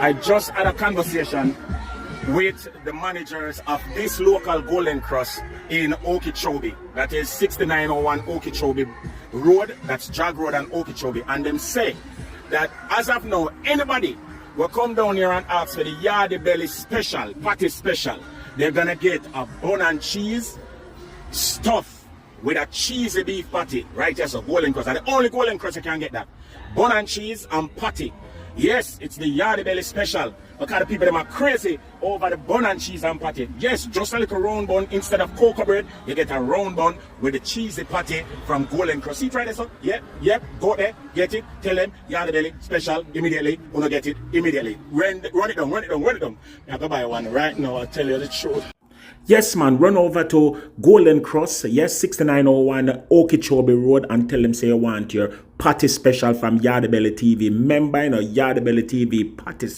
I just had a conversation with the managers of this local Golden Krust in Okeechobee. That is 6901 Okeechobee Road. That's Jag Road and Okeechobee. And them say that as of now, anybody will come down here and ask for the Yardie Belly special, patty special. They're gonna get a bun and cheese stuffed with a cheesy beef patty. Right here, so Golden Krust. And the only Golden Krust you can get that. Bun and cheese and patty. Yes, it's the Yardie Belly special. Because the people them are crazy over the bun and cheese and patty. Yes, just a little round bun instead of cocoa bread. You get a round bun with the cheesy patty from Golden Krust. See, try this out. Yep. Go there, get it. Tell them Yardie Belly special immediately. Wanna get it immediately. Run it down. I go buy one right now. I'll tell you the truth. Yes, man, run over to Golden Krust, yes, 6901 Okeechobee Road, and tell them say you want your patty special from Yardie Belly TV. Remember, Yardie Belly TV patty special.